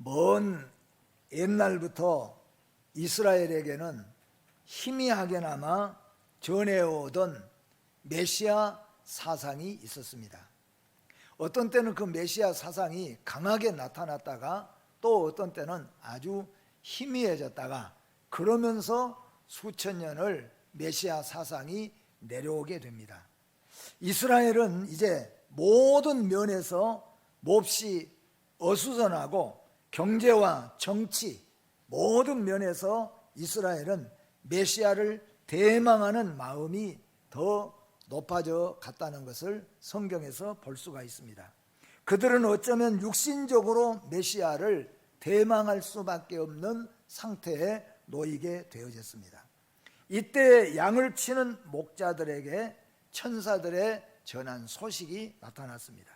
먼 옛날부터 이스라엘에게는 희미하게나마 전해오던 메시아 사상이 있었습니다. 어떤 때는 그 메시아 사상이 강하게 나타났다가 또 어떤 때는 아주 희미해졌다가 그러면서 수천 년을 메시아 사상이 내려오게 됩니다. 이스라엘은 이제 모든 면에서 몹시 어수선하고 경제와 정치 모든 면에서 이스라엘은 메시아를 대망하는 마음이 더 높아져 갔다는 것을 성경에서 볼 수가 있습니다. 그들은 어쩌면 육신적으로 메시아를 대망할 수밖에 없는 상태에 놓이게 되어졌습니다. 이때 양을 치는 목자들에게 천사들의 전한 소식이 나타났습니다.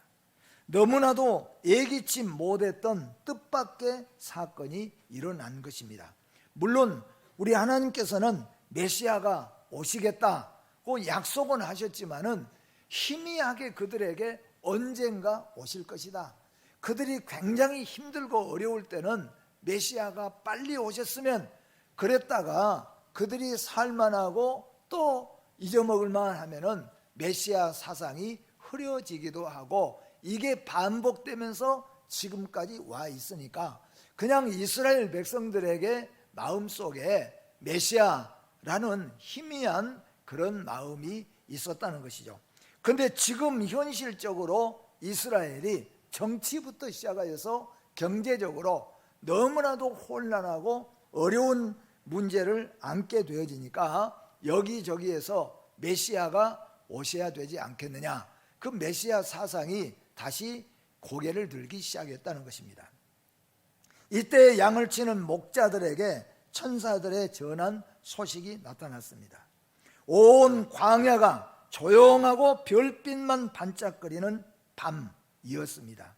너무나도 예기치 못했던 뜻밖의 사건이 일어난 것입니다. 물론 우리 하나님께서는 메시아가 오시겠다고 약속은 하셨지만은 희미하게 그들에게 언젠가 오실 것이다. 그들이 굉장히 힘들고 어려울 때는 메시아가 빨리 오셨으면 그랬다가 그들이 살만하고 또 잊어먹을만 하면은 메시아 사상이 흐려지기도 하고 이게 반복되면서 지금까지 와 있으니까 그냥 이스라엘 백성들에게 마음속에 메시아라는 희미한 그런 마음이 있었다는 것이죠. 그런데 지금 현실적으로 이스라엘이 정치부터 시작하여서 경제적으로 너무나도 혼란하고 어려운 문제를 안게 되어지니까 여기저기에서 메시아가 오셔야 되지 않겠느냐, 그 메시아 사상이 다시 고개를 들기 시작했다는 것입니다. 이때 양을 치는 목자들에게 천사들의 전한 소식이 나타났습니다. 온 광야가 조용하고 별빛만 반짝거리는 밤이었습니다.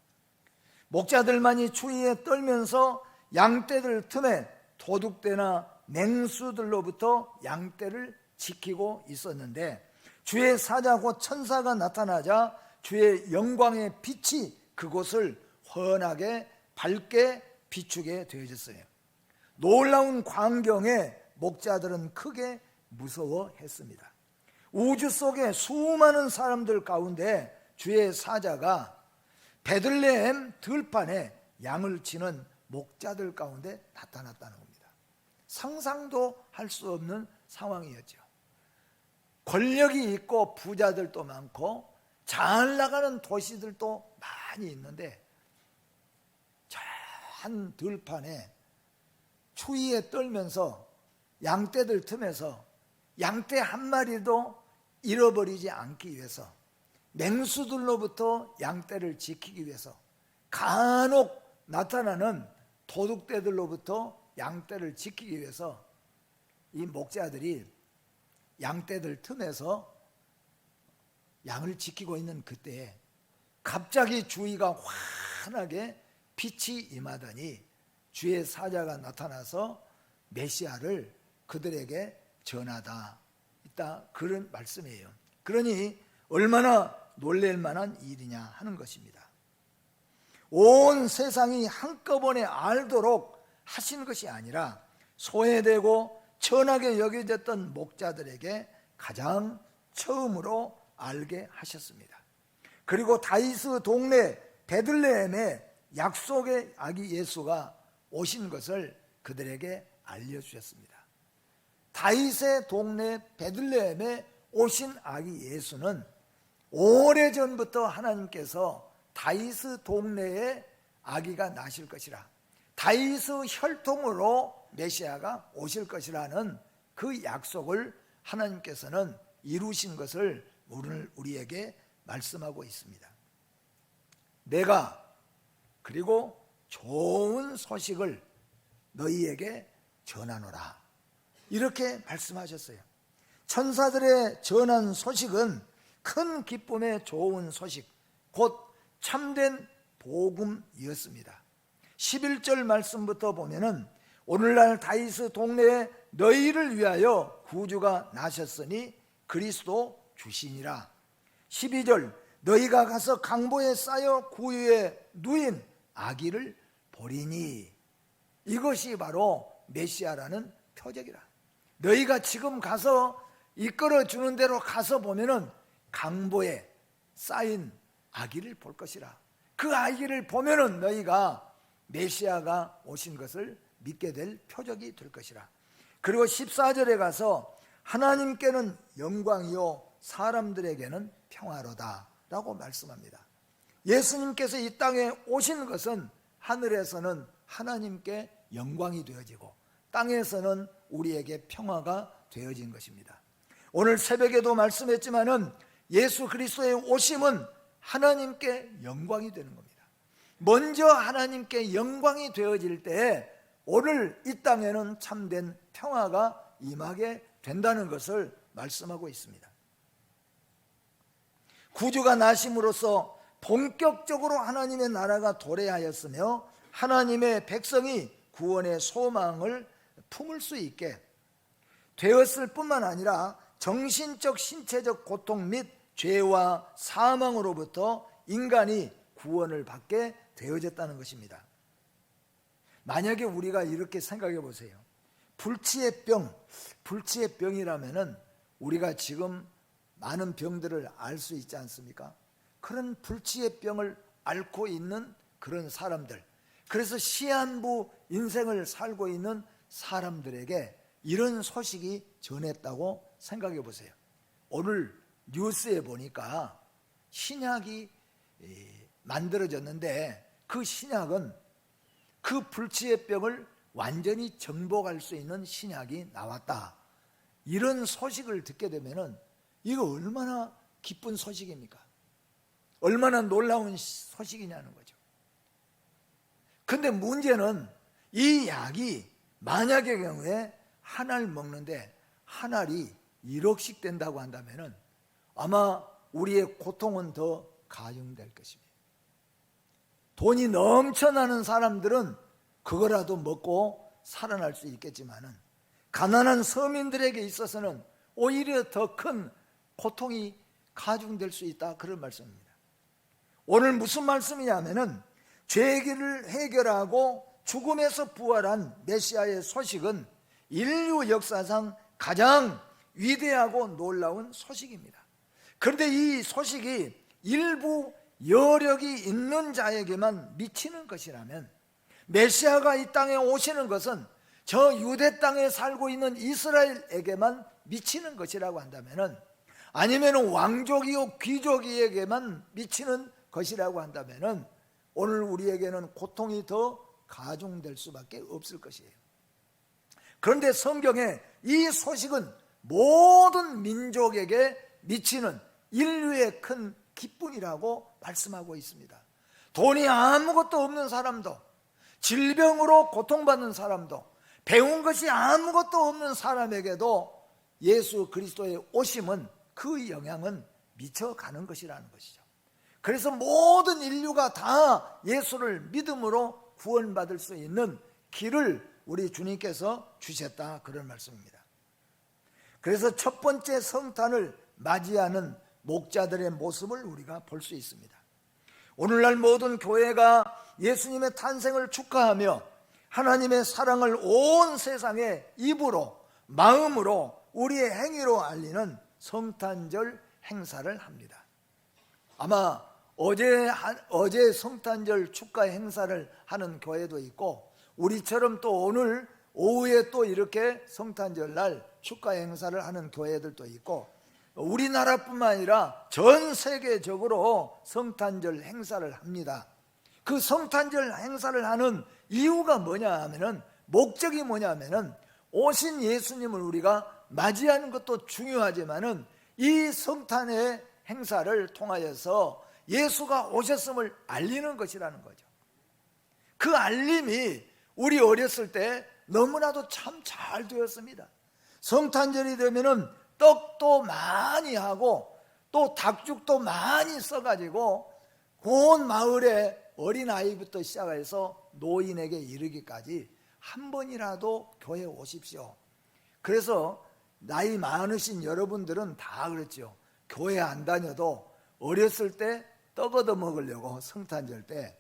목자들만이 추위에 떨면서 양떼들 틈에 도둑대나 맹수들로부터 양떼를 지키고 있었는데 주의 사자 곧 천사가 나타나자 주의 영광의 빛이 그곳을 환하게 밝게 비추게 되어졌어요. 놀라운 광경에 목자들은 크게 무서워했습니다. 우주 속에 수많은 사람들 가운데 주의 사자가 베들레헴 들판에 양을 치는 목자들 가운데 나타났다는 겁니다. 상상도 할 수 없는 상황이었죠. 권력이 있고 부자들도 많고 잘 나가는 도시들도 많이 있는데 저 한 들판에 추위에 떨면서 양떼들 틈에서 양떼 한 마리도 잃어버리지 않기 위해서 맹수들로부터 양떼를 지키기 위해서 간혹 나타나는 도둑떼들로부터 양떼를 지키기 위해서 이 목자들이 양떼들 틈에서 양을 지키고 있는 그때에 갑자기 주위가 환하게 빛이 임하더니 주의 사자가 나타나서 메시아를 그들에게 전하다 있다, 그런 말씀이에요. 그러니 얼마나 놀랄 만한 일이냐 하는 것입니다. 온 세상이 한꺼번에 알도록 하신 것이 아니라 소외되고 천하게 여겨졌던 목자들에게 가장 처음으로 알게 하셨습니다. 그리고 다윗의 동네 베들레헴에 약속의 아기 예수가 오신 것을 그들에게 알려주셨습니다. 다윗의 동네 베들레헴에 오신 아기 예수는 오래전부터 하나님께서 다윗의 동네에 아기가 나실 것이라, 다윗의 혈통으로 메시아가 오실 것이라는 그 약속을 하나님께서는 이루신 것을 오늘 우리에게 말씀하고 있습니다. 내가 그리고 좋은 소식을 너희에게 전하노라, 이렇게 말씀하셨어요. 천사들의 전한 소식은 큰 기쁨의 좋은 소식, 곧 참된 복음이었습니다. 11절 말씀부터 보면은 오늘날 다윗의 동네에 너희를 위하여 구주가 나셨으니 그리스도 주시니라. 12절 너희가 가서 강보에 쌓여 구유에 누인 아기를 보리니 이것이 바로 메시아라는 표적이라. 너희가 지금 가서 이끌어주는 대로 가서 보면은 강보에 쌓인 아기를 볼 것이라. 그 아기를 보면은 너희가 메시아가 오신 것을 믿게 될 표적이 될 것이라. 그리고 14절에 가서 하나님께는 영광이요 사람들에게는 평화로다 라고 말씀합니다. 예수님께서 이 땅에 오신 것은 하늘에서는 하나님께 영광이 되어지고 땅에서는 우리에게 평화가 되어진 것입니다. 오늘 새벽에도 말씀했지만은 예수 그리스도의 오심은 하나님께 영광이 되는 겁니다. 먼저 하나님께 영광이 되어질 때 오늘 이 땅에는 참된 평화가 임하게 된다는 것을 말씀하고 있습니다. 구주가 나심으로써 본격적으로 하나님의 나라가 도래하였으며 하나님의 백성이 구원의 소망을 품을 수 있게 되었을 뿐만 아니라 정신적 신체적 고통 및 죄와 사망으로부터 인간이 구원을 받게 되어졌다는 것입니다. 만약에 우리가 이렇게 생각해 보세요. 불치의 병이라면은 우리가 지금 많은 병들을 알 수 있지 않습니까? 그런 불치의 병을 앓고 있는 그런 사람들, 그래서 시한부 인생을 살고 있는 사람들에게 이런 소식이 전했다고 생각해 보세요. 오늘 뉴스에 보니까 신약이 만들어졌는데 그 신약은 그 불치의 병을 완전히 정복할 수 있는 신약이 나왔다. 이런 소식을 듣게 되면은 이거 얼마나 기쁜 소식입니까? 얼마나 놀라운 소식이냐는 거죠. 근데 문제는 이 약이 만약의 경우에 한 알 먹는데 한 알이 1억씩 된다고 한다면은 아마 우리의 고통은 더 가중될 것입니다. 돈이 넘쳐나는 사람들은 그거라도 먹고 살아날 수 있겠지만은 가난한 서민들에게 있어서는 오히려 더 큰 고통이 가중될 수 있다, 그런 말씀입니다. 오늘 무슨 말씀이냐면은 죄를 해결하고 죽음에서 부활한 메시아의 소식은 인류 역사상 가장 위대하고 놀라운 소식입니다. 그런데 이 소식이 일부 여력이 있는 자에게만 미치는 것이라면, 메시아가 이 땅에 오시는 것은 저 유대 땅에 살고 있는 이스라엘에게만 미치는 것이라고 한다면은, 아니면 왕족이요 귀족에게만 미치는 것이라고 한다면은 오늘 우리에게는 고통이 더 가중될 수밖에 없을 것이에요. 그런데 성경에 이 소식은 모든 민족에게 미치는 인류의 큰 기쁨이라고 말씀하고 있습니다. 돈이 아무것도 없는 사람도, 질병으로 고통받는 사람도, 배운 것이 아무것도 없는 사람에게도 예수 그리스도의 오심은 그 영향은 미쳐가는 것이라는 것이죠. 그래서 모든 인류가 다 예수를 믿음으로 구원받을 수 있는 길을 우리 주님께서 주셨다, 그런 말씀입니다. 그래서 첫 번째 성탄을 맞이하는 목자들의 모습을 우리가 볼 수 있습니다. 오늘날 모든 교회가 예수님의 탄생을 축하하며 하나님의 사랑을 온 세상에 입으로, 마음으로, 우리의 행위로 알리는 성탄절 행사를 합니다. 아마 어제 성탄절 축가 행사를 하는 교회도 있고, 우리처럼 또 오늘 오후에 또 이렇게 성탄절 날 축가 행사를 하는 교회들도 있고, 우리나라뿐만 아니라 전 세계적으로 성탄절 행사를 합니다. 그 성탄절 행사를 하는 이유가 뭐냐 하면은, 목적이 뭐냐 하면은, 오신 예수님을 우리가 맞이하는 것도 중요하지만은 이 성탄의 행사를 통하여서 예수가 오셨음을 알리는 것이라는 거죠. 그 알림이 우리 어렸을 때 너무나도 참 잘 되었습니다. 성탄절이 되면은 떡도 많이 하고 또 닭죽도 많이 써가지고 온 마을에 어린아이부터 시작해서 노인에게 이르기까지 한 번이라도 교회에 오십시오. 그래서 나이 많으신 여러분들은 다 그랬죠. 교회 안 다녀도 어렸을 때 떡 얻어 먹으려고, 성탄절 때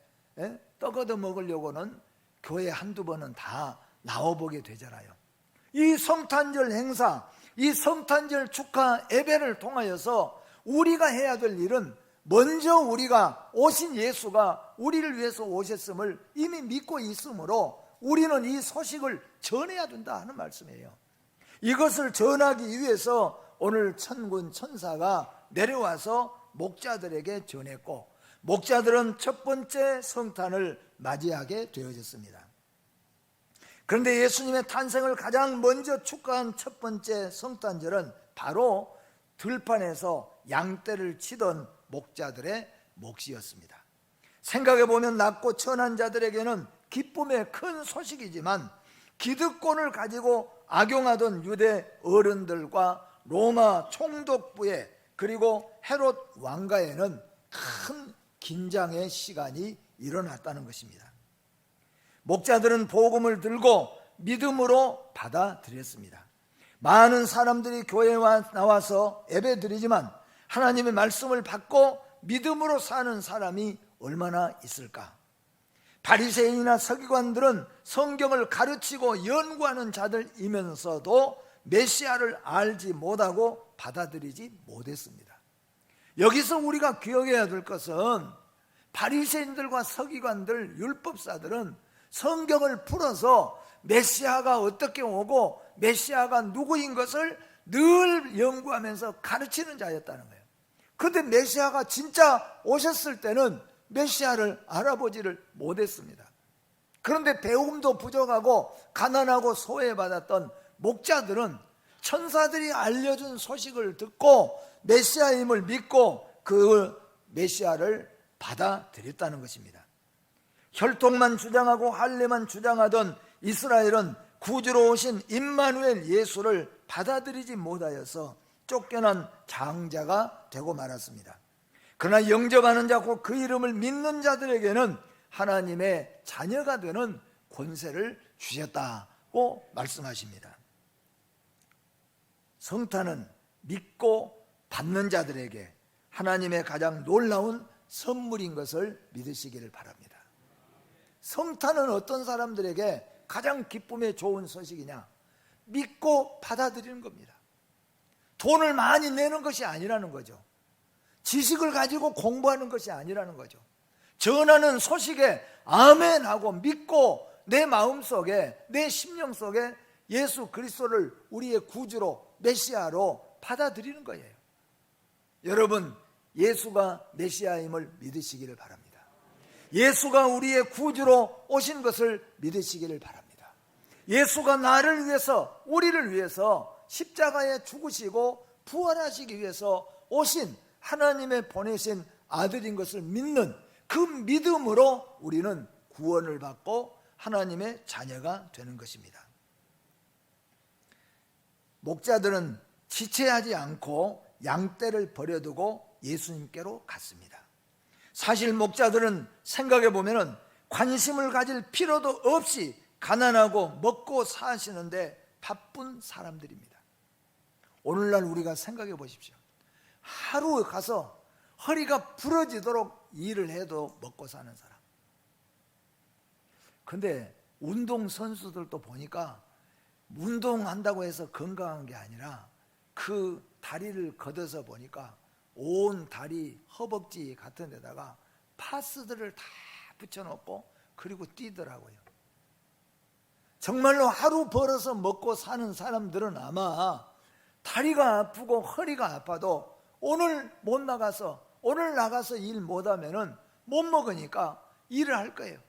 떡 얻어 먹으려고는 교회 한두 번은 다 나와보게 되잖아요. 이 성탄절 행사, 이 성탄절 축하 예배를 통하여서 우리가 해야 될 일은 먼저 우리가 오신 예수가 우리를 위해서 오셨음을 이미 믿고 있으므로 우리는 이 소식을 전해야 된다 하는 말씀이에요. 이것을 전하기 위해서 오늘 천군 천사가 내려와서 목자들에게 전했고, 목자들은 첫 번째 성탄을 맞이하게 되어졌습니다. 그런데 예수님의 탄생을 가장 먼저 축하한 첫 번째 성탄절은 바로 들판에서 양떼를 치던 목자들의 몫이었습니다. 생각해보면 낮고 천한 자들에게는 기쁨의 큰 소식이지만 기득권을 가지고 악용하던 유대 어른들과 로마 총독부에 그리고 헤롯 왕가에는 큰 긴장의 시간이 일어났다는 것입니다. 목자들은 복음을 들고 믿음으로 받아들였습니다. 많은 사람들이 교회에 나와서 예배드리지만 하나님의 말씀을 받고 믿음으로 사는 사람이 얼마나 있을까? 바리새인이나 서기관들은 성경을 가르치고 연구하는 자들이면서도 메시아를 알지 못하고 받아들이지 못했습니다. 여기서 우리가 기억해야 될 것은 바리새인들과 서기관들, 율법사들은 성경을 풀어서 메시아가 어떻게 오고 메시아가 누구인 것을 늘 연구하면서 가르치는 자였다는 거예요. 그런데 메시아가 진짜 오셨을 때는 메시아를 알아보지를 못했습니다. 그런데 배움도 부족하고 가난하고 소외받았던 목자들은 천사들이 알려준 소식을 듣고 메시아임을 믿고 그 메시아를 받아들였다는 것입니다. 혈통만 주장하고 할례만 주장하던 이스라엘은 구주로 오신 임마누엘 예수를 받아들이지 못하여서 쫓겨난 장자가 되고 말았습니다. 그러나 영접하는 자고 그 이름을 믿는 자들에게는 하나님의 자녀가 되는 권세를 주셨다고 말씀하십니다. 성탄은 믿고 받는 자들에게 하나님의 가장 놀라운 선물인 것을 믿으시기를 바랍니다. 성탄은 어떤 사람들에게 가장 기쁨에 좋은 소식이냐? 믿고 받아들이는 겁니다. 돈을 많이 내는 것이 아니라는 거죠. 지식을 가지고 공부하는 것이 아니라는 거죠. 전하는 소식에 아멘하고 믿고 내 마음속에, 내 심령 속에 예수 그리스도를 우리의 구주로, 메시아로 받아들이는 거예요. 여러분, 예수가 메시아임을 믿으시기를 바랍니다. 예수가 우리의 구주로 오신 것을 믿으시기를 바랍니다. 예수가 나를 위해서, 우리를 위해서 십자가에 죽으시고 부활하시기 위해서 오신 하나님의 보내신 아들인 것을 믿는 그 믿음으로 우리는 구원을 받고 하나님의 자녀가 되는 것입니다. 목자들은 지체하지 않고 양떼를 버려두고 예수님께로 갔습니다. 사실 목자들은 생각해 보면 관심을 가질 필요도 없이 가난하고 먹고 사시는데 바쁜 사람들입니다. 오늘날 우리가 생각해 보십시오. 하루 가서 허리가 부러지도록 일을 해도 먹고 사는 사람. 근데 운동선수들도 보니까 운동한다고 해서 건강한 게 아니라 그 다리를 걷어서 보니까 온 다리 허벅지 같은 데다가 파스들을 다 붙여놓고 그리고 뛰더라고요. 정말로 하루 벌어서 먹고 사는 사람들은 아마 다리가 아프고 허리가 아파도 오늘 못 나가서, 오늘 나가서 일 못하면은 못 먹으니까 일을 할 거예요.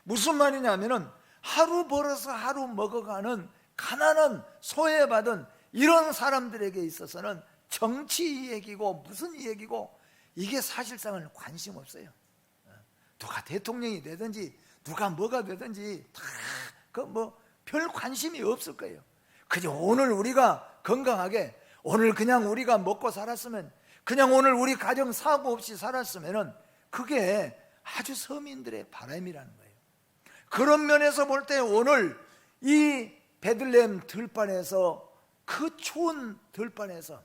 무슨 말이냐면은 하루 벌어서 하루 먹어가는 가난한 소외받은 이런 사람들에게 있어서는 정치 얘기고 무슨 얘기고 이게 사실상은 관심 없어요. 누가 대통령이 되든지 누가 뭐가 되든지 다 그 뭐 별 관심이 없을 거예요. 그저 오늘 우리가 건강하게, 오늘 그냥 우리가 먹고 살았으면, 그냥 오늘 우리 가정 사고 없이 살았으면은 그게 아주 서민들의 바람이라는 거예요. 그런 면에서 볼 때 오늘 이 베들레헴 들판에서, 그 추운 들판에서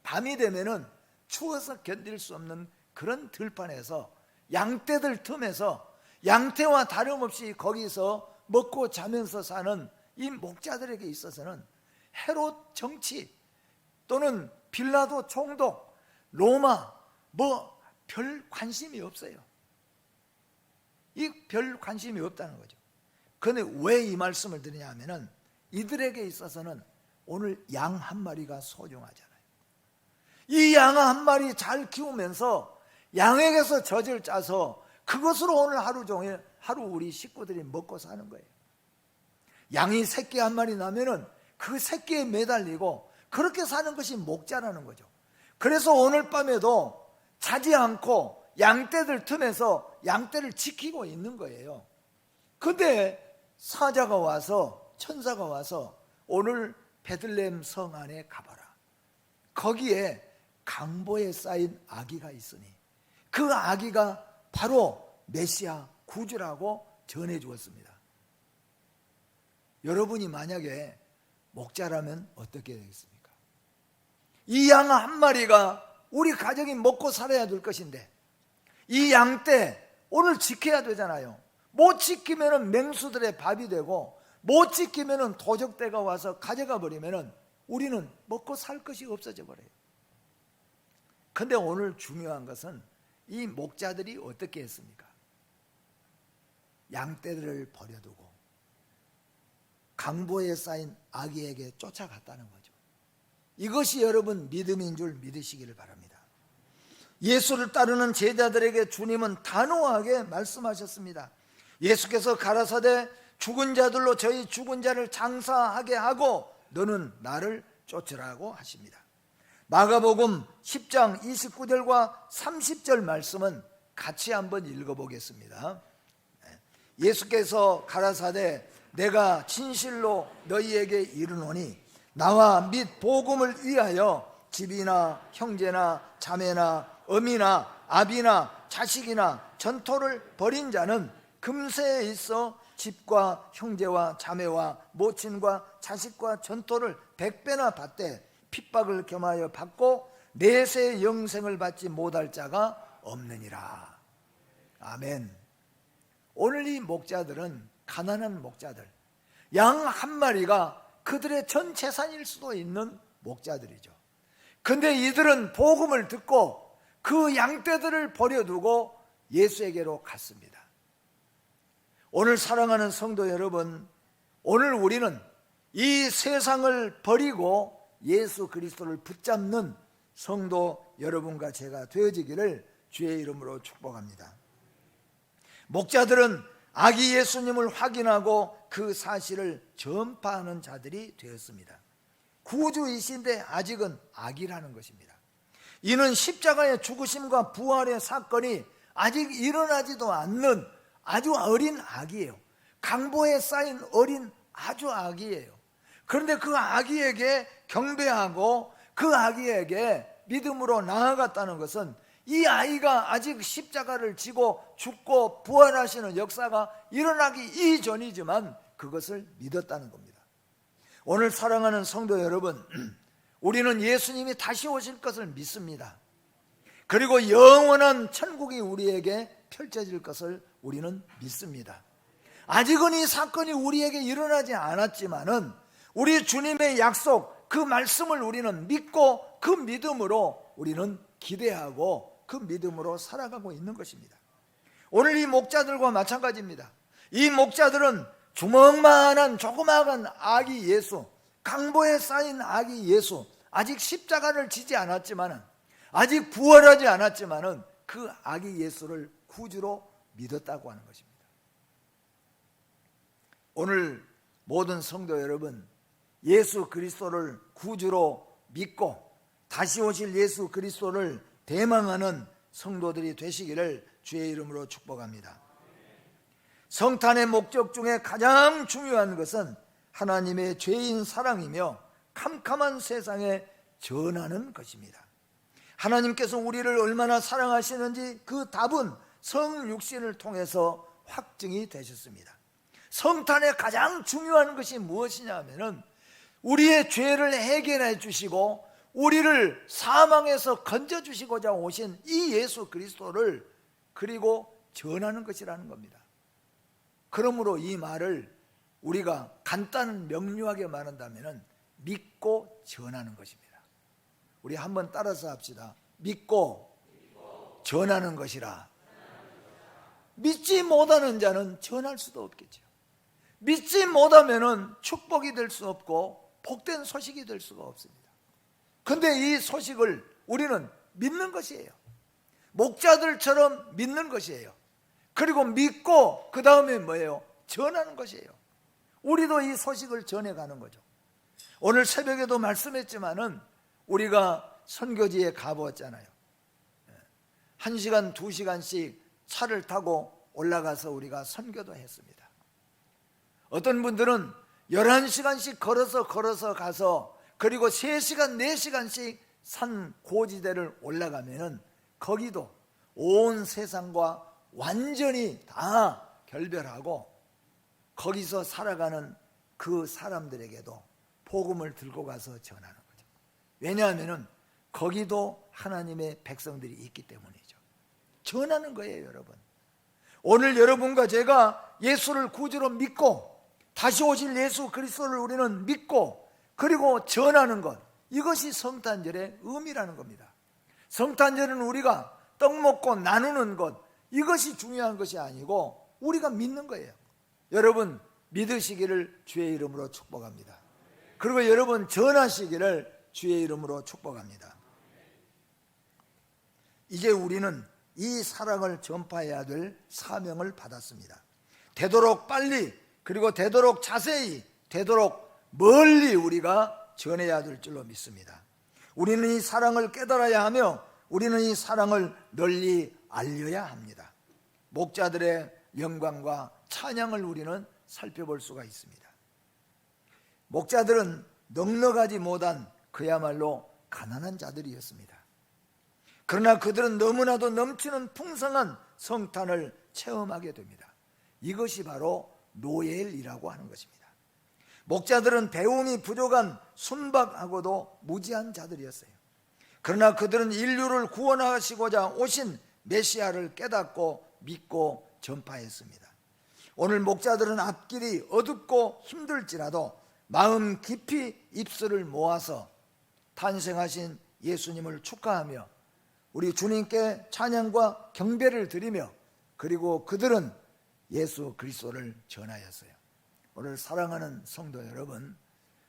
밤이 되면은 추워서 견딜 수 없는 그런 들판에서 양떼들 틈에서 양떼와 다름없이 거기서 먹고 자면서 사는 이 목자들에게 있어서는 헤롯 정치 또는 빌라도 총독, 로마 뭐 별 관심이 없어요. 이 별 관심이 없다는 거죠. 그런데 왜 이 말씀을 드리냐 하면은 이들에게 있어서는 오늘 양 한 마리가 소중하잖아요. 이 양 한 마리 잘 키우면서 양에게서 젖을 짜서 그것으로 오늘 하루 종일 하루 우리 식구들이 먹고 사는 거예요. 양이 새끼 한 마리 나면은 그 새끼에 매달리고 그렇게 사는 것이 목자라는 거죠. 그래서 오늘 밤에도 자지 않고 양떼들 틈에서 양떼를 지키고 있는 거예요. 근데 사자가 와서, 천사가 와서 오늘 베들레헴 성 안에 가봐라. 거기에 강보에 쌓인 아기가 있으니 그 아기가 바로 메시아 구주라고 전해 주었습니다. 여러분이 만약에 목자라면 어떻게 되겠습니까? 이 양 한 마리가 우리 가정이 먹고 살아야 될 것인데 이 양떼 오늘 지켜야 되잖아요. 못 지키면 맹수들의 밥이 되고 못 지키면 도적대가 와서 가져가 버리면 우리는 먹고 살 것이 없어져 버려요. 그런데 오늘 중요한 것은 이 목자들이 어떻게 했습니까? 양떼들을 버려두고 강보에 쌓인 아기에게 쫓아갔다는 거죠. 이것이 여러분 믿음인 줄 믿으시기를 바랍니다. 예수를 따르는 제자들에게 주님은 단호하게 말씀하셨습니다. 예수께서 가라사대 죽은 자들로 저희 죽은 자를 장사하게 하고 너는 나를 쫓으라고 하십니다. 마가복음 10장 29절과 30절 말씀은 같이 한번 읽어보겠습니다. 예수께서 가라사대 내가 진실로 너희에게 이르노니 나와 및 복음을 위하여 집이나 형제나 자매나 어미나 아비나 자식이나 전토를 벌인 자는 금세에 있어 집과 형제와 자매와 모친과 자식과 전토를 100배나 받되 핍박을 겸하여 받고 내세 영생을 받지 못할 자가 없느니라. 아멘. 오늘 이 목자들은 가난한 목자들, 양 한 마리가 그들의 전 재산일 수도 있는 목자들이죠. 근데 이들은 복음을 듣고 그 양떼들을 버려두고 예수에게로 갔습니다. 오늘 사랑하는 성도 여러분, 오늘 우리는 이 세상을 버리고 예수 그리스도를 붙잡는 성도 여러분과 제가 되어지기를 주의 이름으로 축복합니다. 목자들은 아기 예수님을 확인하고 그 사실을 전파하는 자들이 되었습니다. 구주이신데 아직은 아기라는 것입니다. 이는 십자가의 죽으심과 부활의 사건이 아직 일어나지도 않는 아주 어린 아기예요. 강보에 쌓인 어린 아주 아기예요. 그런데 그 아기에게 경배하고 그 아기에게 믿음으로 나아갔다는 것은 이 아이가 아직 십자가를 지고 죽고 부활하시는 역사가 일어나기 이전이지만 그것을 믿었다는 겁니다. 오늘 사랑하는 성도 여러분, 우리는 예수님이 다시 오실 것을 믿습니다. 그리고 영원한 천국이 우리에게 펼쳐질 것을 우리는 믿습니다. 아직은 이 사건이 우리에게 일어나지 않았지만은 우리 주님의 약속, 그 말씀을 우리는 믿고 그 믿음으로 우리는 기대하고 그 믿음으로 살아가고 있는 것입니다. 오늘 이 목자들과 마찬가지입니다. 이 목자들은 주먹만한 조그마한 아기 예수, 강보에 쌓인 아기 예수, 아직 십자가를 지지 않았지만은, 아직 부활하지 않았지만은 그 아기 예수를 구주로 믿었다고 하는 것입니다. 오늘 모든 성도 여러분, 예수 그리스도를 구주로 믿고 다시 오실 예수 그리스도를 대망하는 성도들이 되시기를 주의 이름으로 축복합니다. 성탄의 목적 중에 가장 중요한 것은 하나님의 죄인 사랑이며 캄캄한 세상에 전하는 것입니다. 하나님께서 우리를 얼마나 사랑하시는지 그 답은 성육신을 통해서 확증이 되셨습니다. 성탄의 가장 중요한 것이 무엇이냐 하면은 우리의 죄를 해결해 주시고 우리를 사망에서 건져주시고자 오신 이 예수 그리스도를 그리고 전하는 것이라는 겁니다. 그러므로 이 말을 우리가 간단 명료하게 말한다면 믿고 전하는 것입니다. 우리 한번 따라서 합시다. 믿고 전하는 것이라. 믿지 못하는 자는 전할 수도 없겠죠. 믿지 못하면 축복이 될 수 없고 복된 소식이 될 수가 없습니다. 그런데 이 소식을 우리는 믿는 것이에요. 목자들처럼 믿는 것이에요. 그리고 믿고 그 다음에 뭐예요? 전하는 것이에요. 우리도 이 소식을 전해가는 거죠. 오늘 새벽에도 말씀했지만은 우리가 선교지에 가보았잖아요. 1시간, 2시간씩 차를 타고 올라가서 우리가 선교도 했습니다. 어떤 분들은 11시간씩 걸어서 가서 그리고 3시간, 4시간씩 산 고지대를 올라가면은 거기도 온 세상과 완전히 다 결별하고 거기서 살아가는 그 사람들에게도 복음을 들고 가서 전하는 거죠. 왜냐하면 거기도 하나님의 백성들이 있기 때문이죠. 전하는 거예요, 여러분. 오늘 여러분과 제가 예수를 구주로 믿고 다시 오실 예수 그리스도를 우리는 믿고 그리고 전하는 것, 이것이 성탄절의 의미라는 겁니다. 성탄절은 우리가 떡 먹고 나누는 것, 이것이 중요한 것이 아니고 우리가 믿는 거예요. 여러분 믿으시기를 주의 이름으로 축복합니다. 그리고 여러분 전하시기를 주의 이름으로 축복합니다. 이제 우리는 이 사랑을 전파해야 될 사명을 받았습니다. 되도록 빨리, 그리고 되도록 자세히, 되도록 멀리 우리가 전해야 될 줄로 믿습니다. 우리는 이 사랑을 깨달아야 하며 우리는 이 사랑을 널리 알려야 합니다. 목자들의 영광과 찬양을 우리는 살펴볼 수가 있습니다. 목자들은 넉넉하지 못한 그야말로 가난한 자들이었습니다. 그러나 그들은 너무나도 넘치는 풍성한 성탄을 체험하게 됩니다. 이것이 바로 노엘이라고 하는 것입니다. 목자들은 배움이 부족한 순박하고도 무지한 자들이었어요. 그러나 그들은 인류를 구원하시고자 오신 메시아를 깨닫고 믿고 전파했습니다. 오늘 목자들은 앞길이 어둡고 힘들지라도 마음 깊이 입술을 모아서 탄생하신 예수님을 축하하며 우리 주님께 찬양과 경배를 드리며 그리고 그들은 예수 그리스도를 전하였어요. 오늘 사랑하는 성도 여러분,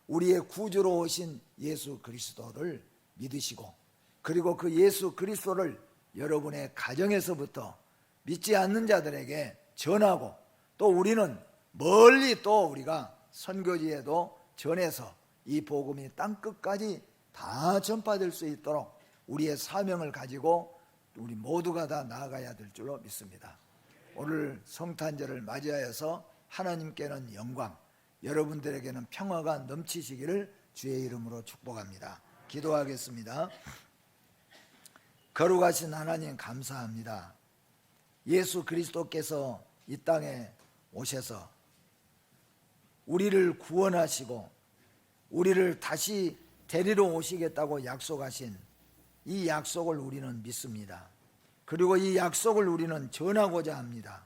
우리의 구주로 오신 예수 그리스도를 믿으시고 그리고 그 예수 그리스도를 여러분의 가정에서부터 믿지 않는 자들에게 전하고 또 우리는 멀리 또 우리가 선교지에도 전해서 이 복음이 땅끝까지 다 전파될 수 있도록 우리의 사명을 가지고 우리 모두가 다 나아가야 될 줄로 믿습니다. 오늘 성탄절을 맞이하여서 하나님께는 영광, 여러분들에게는 평화가 넘치시기를 주의 이름으로 축복합니다. 기도하겠습니다. 거룩하신 하나님 감사합니다. 예수 그리스도께서 이 땅에 오셔서 우리를 구원하시고 우리를 다시 데리러 오시겠다고 약속하신 이 약속을 우리는 믿습니다. 그리고 이 약속을 우리는 전하고자 합니다.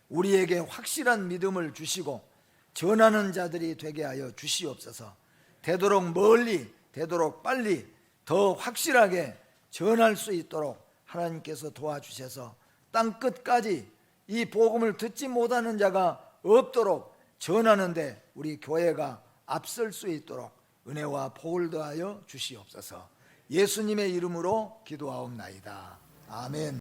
우리에게 확실한 믿음을 주시고 전하는 자들이 되게 하여 주시옵소서. 되도록 멀리, 되도록 빨리, 더 확실하게 전할 수 있도록 하나님께서 도와주셔서 땅끝까지 이 복음을 듣지 못하는 자가 없도록 전하는데 우리 교회가 앞설 수 있도록 은혜와 복을 더하여 주시옵소서. 예수님의 이름으로 기도하옵나이다. 아멘.